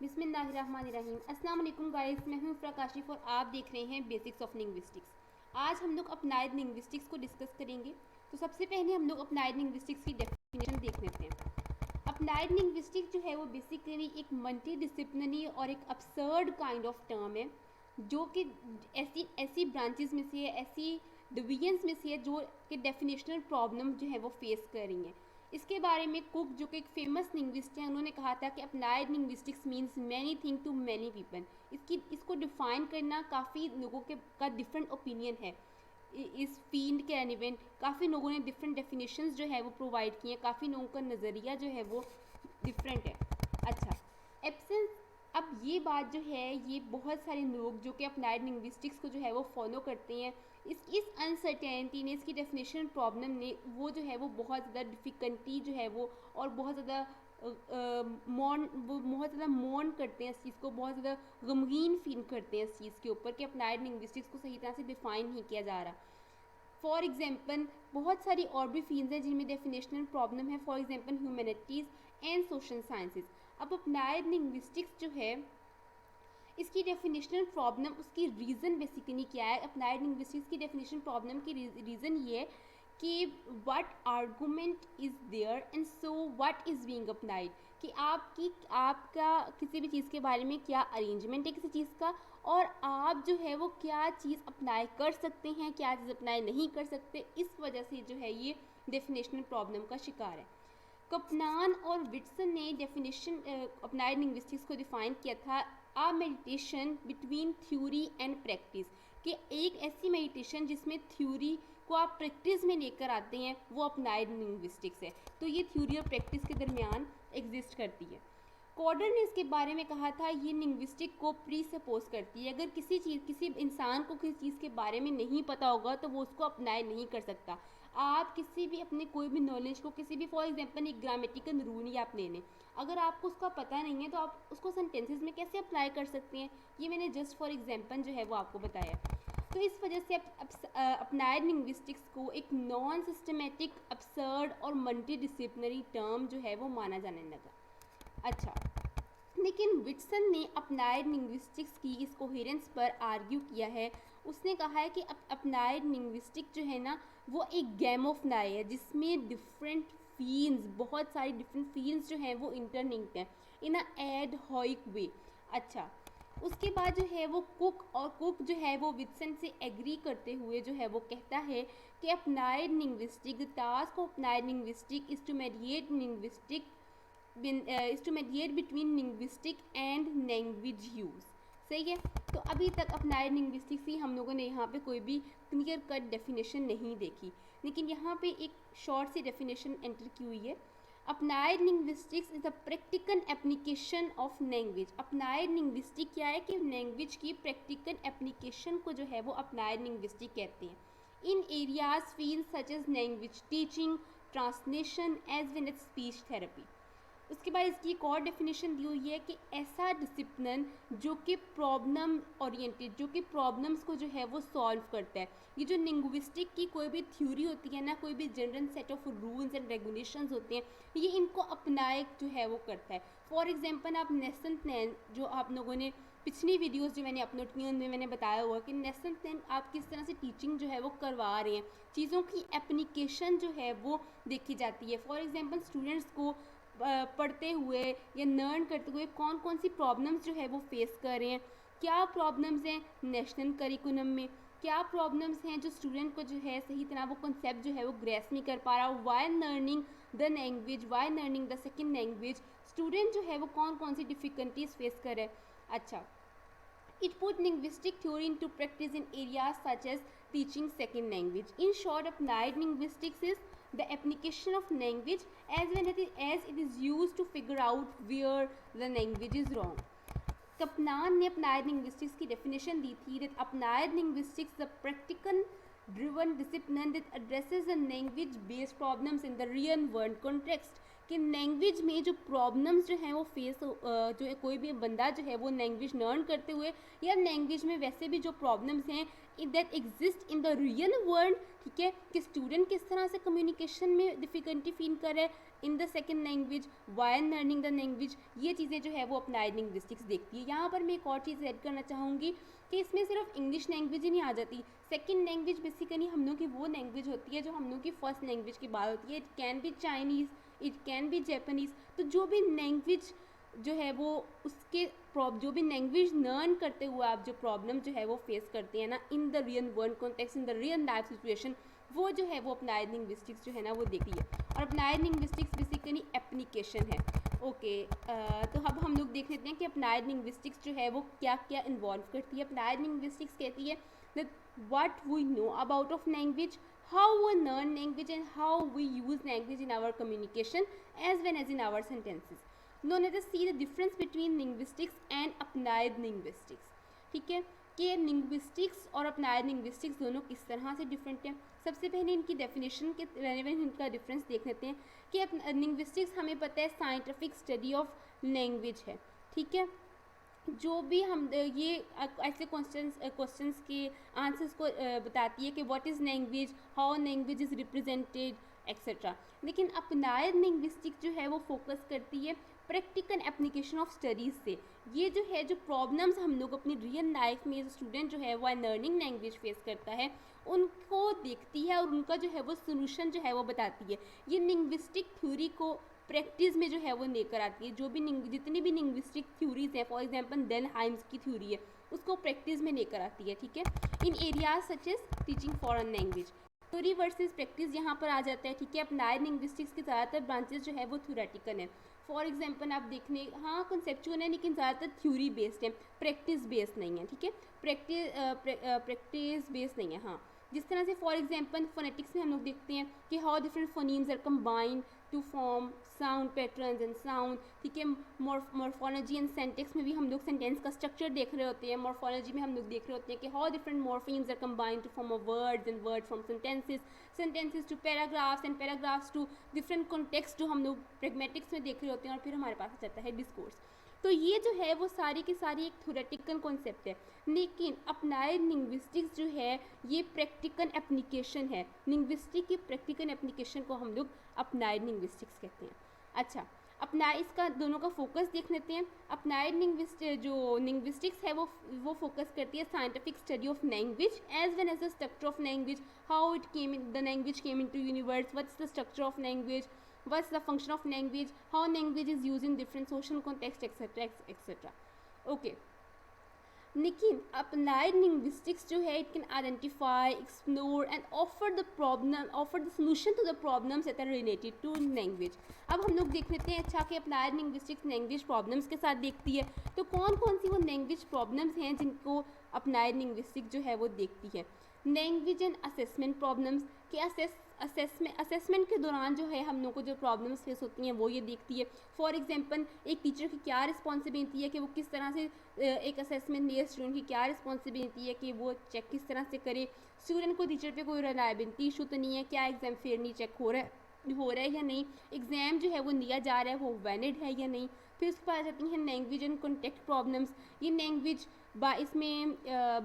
बिस्मिल्लाहिर्रहमानिर्रहीम। अस्सलाम वालेकुम गाइस, मैं हूँ प्रकाशिफ और आप देख रहे हैं बेसिक्स ऑफ लिंग्विस्टिक्स। आज हम लोग अप्लाइड लिंग्विस्टिक्स को डिस्कस करेंगे। तो सबसे पहले हम लोग अप्लाइड लिंग्विस्टिक्स की डेफिनेशन देख लेते हैं। अप्लाइड लिंग्विस्टिक्स जो है वो बेसिकली एक मल्टी डिसिप्लिनरी और एक अपसर्ड काइंड ऑफ टर्म है, जो कि ऐसी ब्रांचेस में से है, ऐसी डिवीजन्स में से है जो कि डेफिनेशनल प्रॉब्लम जो है वो फेस कर रही हैं। इसके बारे में कुक, जो कि एक फेमस लिंग्विस्ट हैं, उन्होंने कहा था कि applied linguistics means many thing to many people. इसको डिफ़ाइन करना काफ़ी लोगों का डिफरेंट ओपिनियन है। इस फील्ड के एलिमेंट काफ़ी लोगों ने डिफरेंट डेफिनेशंस जो है वो प्रोवाइड किए हैं, काफ़ी लोगों का नज़रिया जो है वो डिफरेंट है। अच्छा, एब्सेंस, अब ये बात जो है ये बहुत सारे लोग जो कि अप्लाइड लिंग्विस्टिक्स को जो है वो फॉलो करते हैं, इस अनसर्टेनिटी ने, इसकी डेफिनेशन प्रॉब्लम ने वो जो है वो बहुत ज़्यादा डिफ़िकल्टी जो है वो और बहुत ज़्यादा बहुत ज़्यादा मौन करते हैं इस चीज़ को, बहुत ज़्यादा गमगीन फील करते हैं इस चीज़ के ऊपर कि अप्लाइड लिंग्विस्टिक्स को सही तरह से डिफ़ाइन नहीं किया जा रहा। फॉर एग्जाम्पल बहुत सारी और भी फील्ड्स हैं जिनमें डेफिनेशनल प्रॉब्लम है, for example humanities and social sciences. अब अप्लाइड लिंग्विस्टिक्स जो है इसकी डेफिनेशनल प्रॉब्लम, उसकी रीज़न बेसिकली क्या है? अप्लाइड लिंग्विस्टिक्स की डेफिनेशन प्रॉब्लम की रीज़न ये है कि what argument is there and so what is being applied, कि आपका किसी भी चीज़ के बारे में क्या अरेंजमेंट है किसी चीज़ का, और आप जो है वो क्या चीज़ अप्लाई कर सकते हैं, क्या चीज़ अप्लाई नहीं कर सकते। इस वजह से जो है ये डेफिनेशनल प्रॉब्लम का शिकार है। कपनान और विटसन ने डेफिनेशन अप्लाइड लिंग्विस्टिक्स को डिफ़ाइन किया था a meditation between theory and practice, कि एक ऐसी मेडिटेशन जिसमें थ्योरी को आप प्रैक्टिस में लेकर आते हैं, वो अप्लाइड लिंग्विस्टिक्स है। तो ये थ्योरी और प्रैक्टिस के दरमियान एग्जिस्ट करती है। कॉडर ने इसके बारे में कहा था ये लिंग्विस्टिक को प्री सपोज करती है। अगर किसी इंसान को किसी चीज़ के बारे में नहीं पता होगा तो वो उसको अप्लाई नहीं कर सकता। आप किसी भी अपने कोई भी नॉलेज को, किसी भी फॉर एग्जांपल एक ग्रामेटिकल रूल ही आप ले लें, अगर आपको उसका पता नहीं है तो आप उसको सेंटेंसेस में कैसे अप्लाई कर सकते हैं? ये मैंने जस्ट फॉर एग्जांपल जो है वो आपको बताया। तो इस वजह से अप्लाइड लिंग्विस्टिक्स को एक नॉन सिस्टमेटिक, अपसर्ड और मल्टी डिसिप्लिनरी टर्म जो है वो माना जाने लगा। अच्छा, लेकिन विटसन ने अप्लाइड लिंग्विस्टिक्स की इस कोहेरेंस पर आर्ग्यू किया है। उसने कहा है कि अप्लाइड लिंग्विस्टिक जो है ना वो एक गेम ऑफ लाई है, जिसमें डिफरेंट फील्ड्स, बहुत सारी डिफरेंट फील्ड्स जो हैं वो इंटरलिंक्ड हैं इन अ एड हॉइक वे। अच्छा, उसके बाद जो है वो कुक जो है वो विटसन से एग्री करते हुए जो है वो कहता है कि applied linguistic, the task of applied linguistic is to mediate between linguistic and language use। सही है। तो अभी तक अप्लाइड लिंग्विस्टिक्स की हम लोगों ने यहाँ पे कोई भी क्लियर कट डेफिनेशन नहीं देखी, लेकिन यहाँ पे एक शॉर्ट सी डेफिनेशन एंटर की हुई है। Applied linguistics is a practical application of language. Applied linguistic क्या है कि लैंग्वेज की प्रैक्टिकल एप्लीकेशन को जो है वो अप्लाइड लिंग्विस्टिक कहते हैं। In areas field such as language teaching, translation as well as speech therapy. उसके बाद इसकी एक और डेफिनेशन दी हुई है कि ऐसा डिसिप्लिन जो कि प्रॉब्लम ओरिएंटेड, जो कि प्रॉब्लम्स को जो है वो सॉल्व करता है। ये जो लिंग्विस्टिक की कोई भी थ्योरी होती है ना, कोई भी general set of rules and regulations होते हैं, ये इनको अपनाए जो है वो करता है। फॉर एग्जांपल आप नेशन प्लान, जो आप लोगों ने पिछली वीडियोस जो मैंने अपलोड की उनमें मैंने बताया हुआ कि नेशन प्लान आप किस तरह से टीचिंग जो है वो करवा रहे हैं, चीज़ों की एप्लीकेशन जो है वो देखी जाती है। फॉर एग्जांपल स्टूडेंट्स को पढ़ते हुए या लर्न करते हुए कौन कौन सी प्रॉब्लम्स जो है वो फेस कर रहे हैं, क्या प्रॉब्लम्स हैं नेशनल करिकुलम में, क्या प्रॉब्लम्स हैं जो स्टूडेंट को जो है सही तरह वो कॉन्सेप्ट जो है वो ग्रेस नहीं कर पा रहा, while learning the language, while learning the second language, student जो है वो कौन कौन सी डिफ़िकल्टीज फेस कर रहे हैं। अच्छा, it put linguistic theory into practice in areas such as teaching second language. In short, applied linguistics is the application of language as it is used to figure out where the language is wrong. Kaptan ने applied linguistics की definition दी थी that applied linguistics is a practical driven discipline that addresses the language based problems in the real world context। कि language में जो problems जो हैं वो face जो है कोई भी बंदा जो है वो लैंग्वेज लर्न करते हुए या लैंग्वेज में वैसे भी जो प्रॉब्लम्स हैं that exist in the real world, ठीक है, कि स्टूडेंट किस तरह से कम्युनिकेशन में डिफ़िकल्टी फील कर रहा है in the second language, while learning the language, ये चीज़ें जो है वो अप्लाइड लिंग्विस्टिक्स देखती है। यहाँ पर मैं एक और चीज़ ऐड करना चाहूँगी कि इसमें सिर्फ इंग्लिश लैंग्वेज ही नहीं आ जाती। सेकेंड लैंग्वेज बेसिकली हम लोग की वो लैंग्वेज होती है जो हम लोग की फर्स्ट लैंग्वेज की बात होती है। It can be Chinese, it can be Japanese. तो जो भी लैंग्वेज जो है वो उसके जो भी लैंग्वेज लर्न करते हुए आप जो प्रॉब्लम जो है वो फेस करते हैं ना in the real world context, in the real life situation, वो जो है वो अप्लाइड लिंग्विस्टिक्स जो है ना वो देखती है। और अप्लाइड लिंग्विस्टिक्स बेसिकली एप्लीकेशन है। ओके, तो अब हम लोग देख लेते हैं कि अप्लाइड लिंग्विस्टिक्स जो है वो क्या क्या इन्वॉल्व करती है। अप्लाइड लिंग्विस्टिक्स कहती है that what we know about of language, how we learn language and how we use language in our communication as well as in our sentences. Now let us see the difference between linguistics and applied linguistics. ठीक है कि linguistics और applied linguistics दोनों किस तरह से different हैं। सबसे पहले इनकी डेफिनेशन के रेलेवेंट इनका डिफरेंस देख लेते हैं कि linguistics हमें पता है साइंटिफिक स्टडी ऑफ लैंग्वेज है। ठीक है, जो भी हम ये ऐसे क्वेश्चंस के आंसर्स को बताती है कि what is language, how language is represented etcetera. लेकिन अप्लाइड लिंग्विस्टिक्स जो है वो फोकस करती है प्रैक्टिकल एप्लीकेशन ऑफ स्टडीज़ से। ये जो है जो प्रॉब्लम्स हम लोग अपनी रियल लाइफ में जो स्टूडेंट जो है वो लर्निंग लैंग्वेज फेस करता है उनको देखती है और उनका जो है वो सोल्यूशन जो है वो बताती है। ये लिंग्विस्टिक थ्योरी को प्रैक्टिस में जो है वो लेकर आती है। जो भी जितनी भी लिंग्विस्टिक थ्योरीज हैं, फॉर एग्जांपल डेलहाइम्स की थ्योरी है, उसको प्रैक्टिस में लेकर आती है। ठीक है, in areas such as teaching foreign language. Theory versus practice यहाँ पर आ जाता है। ठीक है, अप्लाइड लिंग्विस्टिक्स के ज़्यादातर ब्रांचेस जो है वो थ्योरेटिकल है। फॉर एग्जांपल आप देखने, हाँ कंसेप्चुअल है लेकिन ज़्यादातर थ्योरी बेस्ड है, प्रैक्टिस बेस्ड नहीं है। ठीक है, प्रैक्टिस बेस्ड नहीं है। हाँ, जिस तरह से फॉर एग्जांपल फोनेटिक्स में हम लोग देखते हैं कि how different phonemes are combined to form sound patterns and sound. ठीक है, मॉर्फोलॉजी एंड सेंटेक्स में भी हम लोग सेंटेंस का स्ट्रक्चर देख रहे होते हैं। मॉर्फोलॉजी में हम लोग देख रहे होते हैं कि how different morphemes are combined to form a words and word from sentences to paragraphs and paragraphs to different context जो हम लोग प्रैग्मेटिक्स में देख रहे होते हैं। और फिर हमारे पास आ जाता है डिस्कोर्स। तो ये जो है वो सारी की सारी एक थ्योरेटिकल कॉन्सेप्ट है, लेकिन अप्लाइड लिंग्विस्टिक्स जो है ये प्रैक्टिकल एप्लीकेशन है। लिंग्विस्टिक की प्रैक्टिकल एप्लीकेशन को हम लोग अप्लाइड लिंग्विस्टिक्स कहते हैं। अच्छा, अप्लाई इसका दोनों का फोकस देख लेते हैं। अप्लाइड जो लिंग्विस्टिक्स है वो फोकस करती है scientific study of language as well as the structure of language, how it came in the language came into universe, what's the structure of language, what's the function of language, how language is used in different social context etc etc. Okay, लेकिन applied linguistics जो है it can identify, explore and offer the solution to the problems that are related to language. अब हम लोग देख लेते हैं अच्छा कि अप्लाइड लिंग्विस्टिक्स लैंग्वेज प्रॉब्लम्स के साथ देखती है, तो कौन कौन सी वो लैंग्वेज प्रॉब्लम्स हैं जिनको अप्लाइड लिंग्विस्टिक्स जो है वो देखती है। लैंग्वेज एंड असेसमेंट प्रॉब्लम्स के असेसमेंट के दौरान जो है हम लोग को जो प्रॉब्लम्स फेस होती हैं वो ये देखती है। फॉर एग्जांपल एक टीचर की क्या रिस्पॉन्सिबिलिटी है कि वो किस तरह से एक असेसमेंट ले, स्टूडेंट की क्या रिस्पॉन्सिबिलिटी है कि वो चेक किस तरह से करे, स्टूडेंट को टीचर पे कोई रिलायबिलिटी इशू तो नहीं है, क्या एग्ज़ाम फेयरली चेक हो रहा है या नहीं, एग्ज़ाम जो है वो लिया जा रहा है वो वैलिड है या नहीं। फिर उसके बाद आ जाती हैं लैंग्वेज एंड कॉन्टेक्ट प्रॉब्लम्स। ये लैंग्वेज इसमें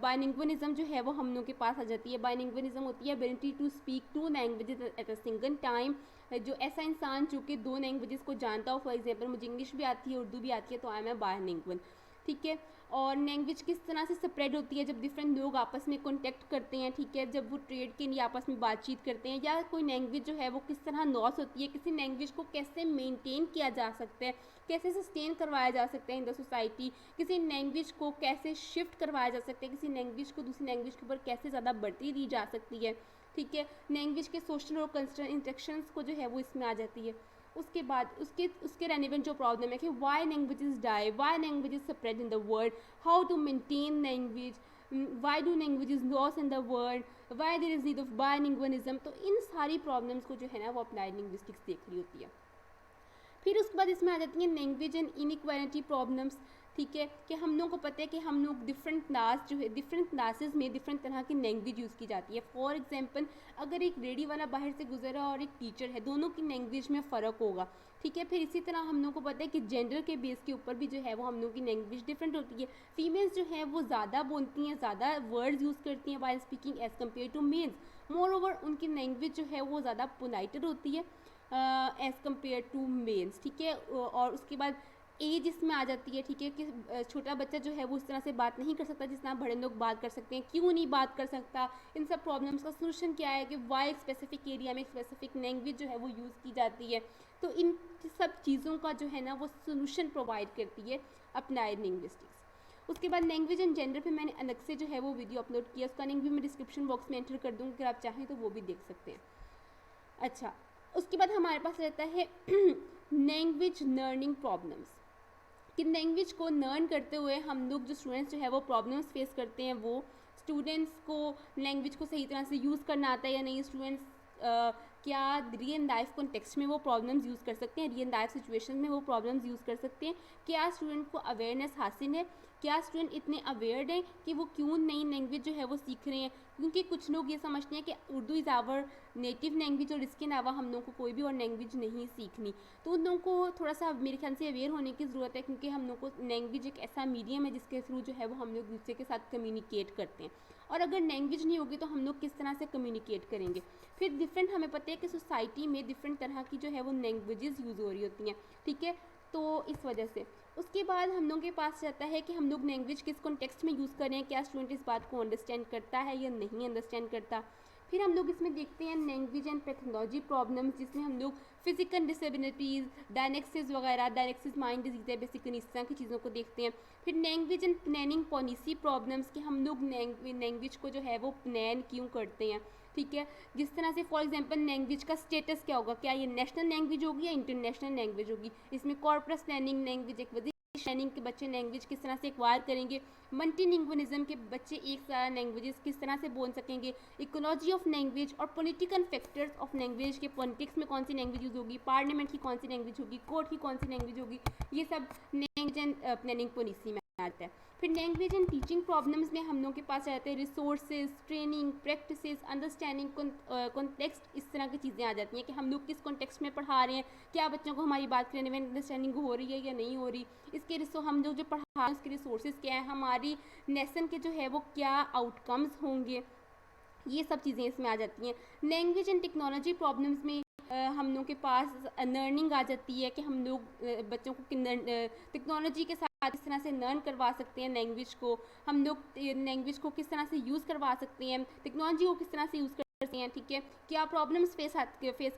बाइलिंगुअलिज्म जो है वो हम लोग के पास आ जाती है। बाइलिंगुअलिज्म होती है ability to speak two languages at a single time. जो ऐसा इंसान जो कि दो लैंग्वेजेस को जानता हो, फॉर एग्जांपल मुझे इंग्लिश भी आती है, उर्दू भी आती है, तो आई एम बाइलिंगुअल। ठीक है, और लैंग्वेज किस तरह से स्प्रेड होती है जब डिफरेंट लोग आपस में कॉन्टेक्ट करते हैं। ठीक है, जब वो ट्रेड के लिए आपस में बातचीत करते हैं, या कोई लैंग्वेज जो है वो किस तरह लॉस होती है, किसी लैंग्वेज को कैसे मेंटेन किया जा सकता है, कैसे सस्टेन करवाया जा सकता है इन द सोसाइटी, किसी लैंग्वेज को कैसे शिफ्ट करवाया जा सकता है, किसी लैंग्वेज को दूसरी लैंग्वेज के ऊपर कैसे ज़्यादा बढ़ती दी जा सकती है। ठीक है, लैंग्वेज के सोशल और कल्चरल इंटरेक्शंस को जो है वो इसमें आ जाती है। उसके बाद उसके रेलेवेंट जो प्रॉब्लम है कि why languages die, why languages spread in the world, how to maintain language, why do languages lose in the world, why there is need of bilingualism. तो इन सारी प्रॉब्लम्स को जो है ना वो अप्लाइड लिंग्विस्टिक्स देख रही होती है। फिर उसके बाद इसमें आ जाती हैं लैंग्वेज एंड इनइक्वालिटी प्रॉब्लम्स। ठीक है, कि हम लोगों को पता है कि हम लोग डिफरेंट क्लास जो है डिफरेंट क्लासेस में डिफरेंट तरह की लैंग्वेज यूज़ की जाती है। फॉर एग्जांपल अगर एक रेडी वाला बाहर से गुजरा और एक टीचर है, दोनों की लैंग्वेज में फ़र्क होगा। ठीक है, फिर इसी तरह हम लोग को पता है कि जेंडर के बेस के ऊपर भी जो है वो हम लोग की लैंग्वेज डिफरेंट होती है। फीमेल्स जो है वो ज़्यादा बोलती हैं, ज़्यादा वर्ड्स यूज़ करती हैं while speaking as compare to males. Moreover उनकी लैंग्वेज जो है वो ज़्यादा पोलाइटर होती है। एज़ कम्पेयर टू मेल्स, ठीक है। और उसके बाद एज इसमें आ जाती है, ठीक है, कि छोटा बच्चा जो है वो उस तरह से बात नहीं कर सकता जिस तरह बड़े लोग बात कर सकते हैं, क्यों नहीं बात कर सकता। इन सब प्रॉब्लम्स का सोल्यूशन क्या है कि वाई स्पेसिफिक एरिया में स्पेसिफिक लैंग्वेज जो है वो यूज़ की जाती है। तो इन सब चीज़ों का जो है ना वो सोल्यूशन प्रोवाइड करती है अप्लाइड लिंग्विस्टिक्स। उसके बाद लैंग्वेज एंड जेंडर पे मैंने अलग से जो है वो वीडियो अपलोड किया, उसका लिंक भी मैं डिस्क्रिप्शन बॉक्स में एंटर कर दूँगी, अगर आप चाहें तो वो भी देख सकते हैं। अच्छा, उसके बाद हमारे पास रहता है लैंग्वेज लर्निंग प्रॉब्लम्स, कि लैंग्वेज को लर्न करते हुए हम लोग जो स्टूडेंट्स जो है वो प्रॉब्लम्स फेस करते हैं। वो स्टूडेंट्स को लैंग्वेज को सही तरह से यूज़ करना आता है या नहीं, स्टूडेंट्स क्या रियल लाइफ कॉन्टेक्स्ट में वो प्रॉब्लम्स यूज़ कर सकते हैं, रियल लाइफ सिचुएशन में वो प्रॉब्लम्स यूज़ कर सकते हैं, क्या स्टूडेंट को अवेयरनेस हासिल है, क्या स्टूडेंट इतने अवेयर्ड हैं कि वो क्यों नई लैंग्वेज जो है वो सीख रहे हैं। क्योंकि कुछ लोग ये समझते हैं कि Urdu is our native language और इसके अलावा हम लोगों को कोई भी और लैंग्वेज नहीं सीखनी। तो उन लोगों को थोड़ा सा मेरे ख्याल से अवेयर होने की ज़रूरत है, क्योंकि हम लोग को लैंग्वेज एक ऐसा मीडियम है जिसके थ्रू जो है वो हम लोग दूसरे के साथ कम्युनिकेट करते हैं, और अगर लैंग्वेज नहीं होगी तो हम लोग किस तरह से कम्युनिकेट करेंगे। फिर डिफरेंट, हमें पता है कि सोसाइटी में डिफरेंट तरह की जो है वो लैंग्वेजेस यूज़ हो रही होती हैं, ठीक है। तो इस वजह से उसके बाद हम लोग के पास रहता है कि हम लोग लैंग्वेज किस कॉन्टेक्स्ट में यूज़ करें, क्या स्टूडेंट इस बात को अंडरस्टैंड करता है या नहीं अंडरस्टैंड करता। फिर हम लोग इसमें देखते हैं लैंग्वेज एंड पैथोलॉजी प्रॉब्लम्स, जिसमें हम लोग फिजिकल डिसेबिलिटीज़, डायनेक्सिस वगैरह, डायनेक्सिस माइंड डिजीज़ है बेसिकली, इस तरह की चीज़ों को देखते हैं। फिर language and planning policy problems, कि हम लोग लैंग्वेज को जो है वो प्लान क्यों करते हैं, ठीक है। जिस तरह से फॉर एग्जांपल लैंग्वेज का स्टेटस क्या होगा, क्या ये नेशनल लैंग्वेज होगी या इंटरनेशनल लैंग्वेज होगी। इसमें कॉर्पस प्लानिंग लैंग्वेज, एक प्लानिंग के बच्चे लैंग्वेज किस तरह से एक्वायर करेंगे, मल्टीलिंग्विज्म के बच्चे एक सारा लैंग्वेजेस किस तरह से बोल सकेंगे, इकोलॉजी ऑफ लैंग्वेज और पॉलिटिकल फैक्टर्स ऑफ लैंग्वेज, के पॉलिटिक्स में कौन सी लैंग्वेज यूज़ होगी, पार्लियामेंट की कौन सी लैंग्वेज होगी, कोर्ट की कौन सी लैंग्वेज होगी, ये सब लैंग्वेज एंड प्लानिंग पॉलिसी में आता है। फिर लैंग्वेज एंड टीचिंग प्रॉब्लम्स में हम लोग के पास रहते हैं resources, training, practices, understanding, context, इस तरह की चीज़ें आ जाती हैं कि हम लोग किस कॉन्टेक्स्ट में पढ़ा रहे हैं, क्या बच्चों को हमारी बात करने में अंडरस्टैंडिंग हो रही है या नहीं हो रही, इसके हम लोग जो पढ़ा रहे हैं उसके रिसोर्सेज क्या है, हमारी लेसन के जो है वो क्या आउटकम्स होंगे, ये सब चीज़ें इसमें आ जाती हैं। लैंग्वेज एंड टेक्नोलॉजी प्रॉब्लम्स में हम लोग के पास लर्निंग आ जाती है कि हम लोग बच्चों को टेक्नोलॉजी के साथ किस तरह से लर्न करवा सकते हैं, लैंग्वेज को हम लोग लैंग्वेज को किस तरह से यूज़ करवा सकते हैं, टेक्नोलॉजी को किस तरह से यूज़ कर सकते हैं, ठीक है। क्या प्रॉब्लम्स फेस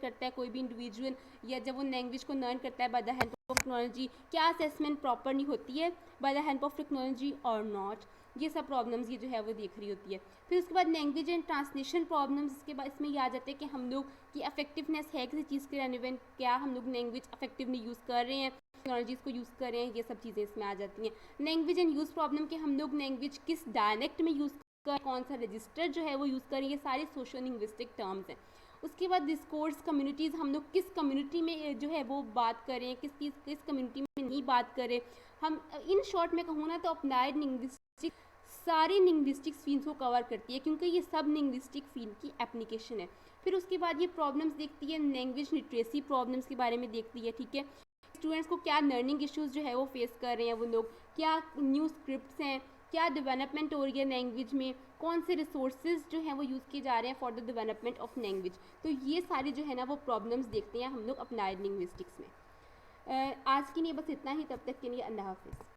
करता है कोई भी इंडिविजुअल या जब वो लैंग्वेज को लर्न करता है by the help of technology, क्या असेसमेंट प्रॉपरली होती है by the help of technology और नॉट, ये सब प्रॉब्लम्स ये जो है वो देख रही होती है। फिर उसके बाद लैंग्वेज एंड ट्रांसलेशन प्रॉब्लम्स, इसके बाद इसमें ये आ जाते हैं कि हम लोग की इफेक्टिवनेस है किसी चीज़ के रेलिवेंट, क्या हम लोग लैंग्वेज इफेक्टिवली यूज़ कर रहे हैं, टेक्नोलॉजीज़ को यूज़ कर रहे हैं, ये सब चीज़ें इसमें आ जाती हैं। लैंग्वेज एंड यूज़ प्रॉब्लम के हम लोग लैंग्वेज किस डायलेक्ट में यूज़ कर, कौन सा रजिस्टर जो है वो यूज़ करें, ये सारे सोशल लिंग्विस्टिक टर्म्स हैं। उसके बाद डिस्कोर्स कम्युनिटीज़, हम लोग किस कम्युनिटी में जो है वो बात करें, किस कम्युनिटी में नहीं बात करें। हम इन शॉर्ट में कहूँ ना तो अप्लाइड लिंग्विस्टिक सारे लिंग्विस्टिक्स फील्ड्स को कवर करती है, क्योंकि ये सब लिंग्विस्टिक फील्ड की एप्लीकेशन है। फिर उसके बाद ये प्रॉब्लम्स देखती है, लैंग्वेज लिटरेसी प्रॉब्लम्स के बारे में देखती है, ठीक है। स्टूडेंट्स को क्या लर्निंग इश्यूज़ जो है वो फेस कर रहे हैं वो लोग, क्या न्यू स्क्रिप्ट्स हैं, क्या डेवलपमेंट हो रही है लैंग्वेज में, कौन से रिसोर्सेज जो हैं वो यूज़ किए जा रहे हैं for the development of language. तो ये सारी जो है ना वो प्रॉब्लम्स देखते हैं हम लोग अप्लाइड लिंग्विस्टिक्स में। आज के लिए बस इतना ही, तब तक के लिए अल्लाह हाफिज़।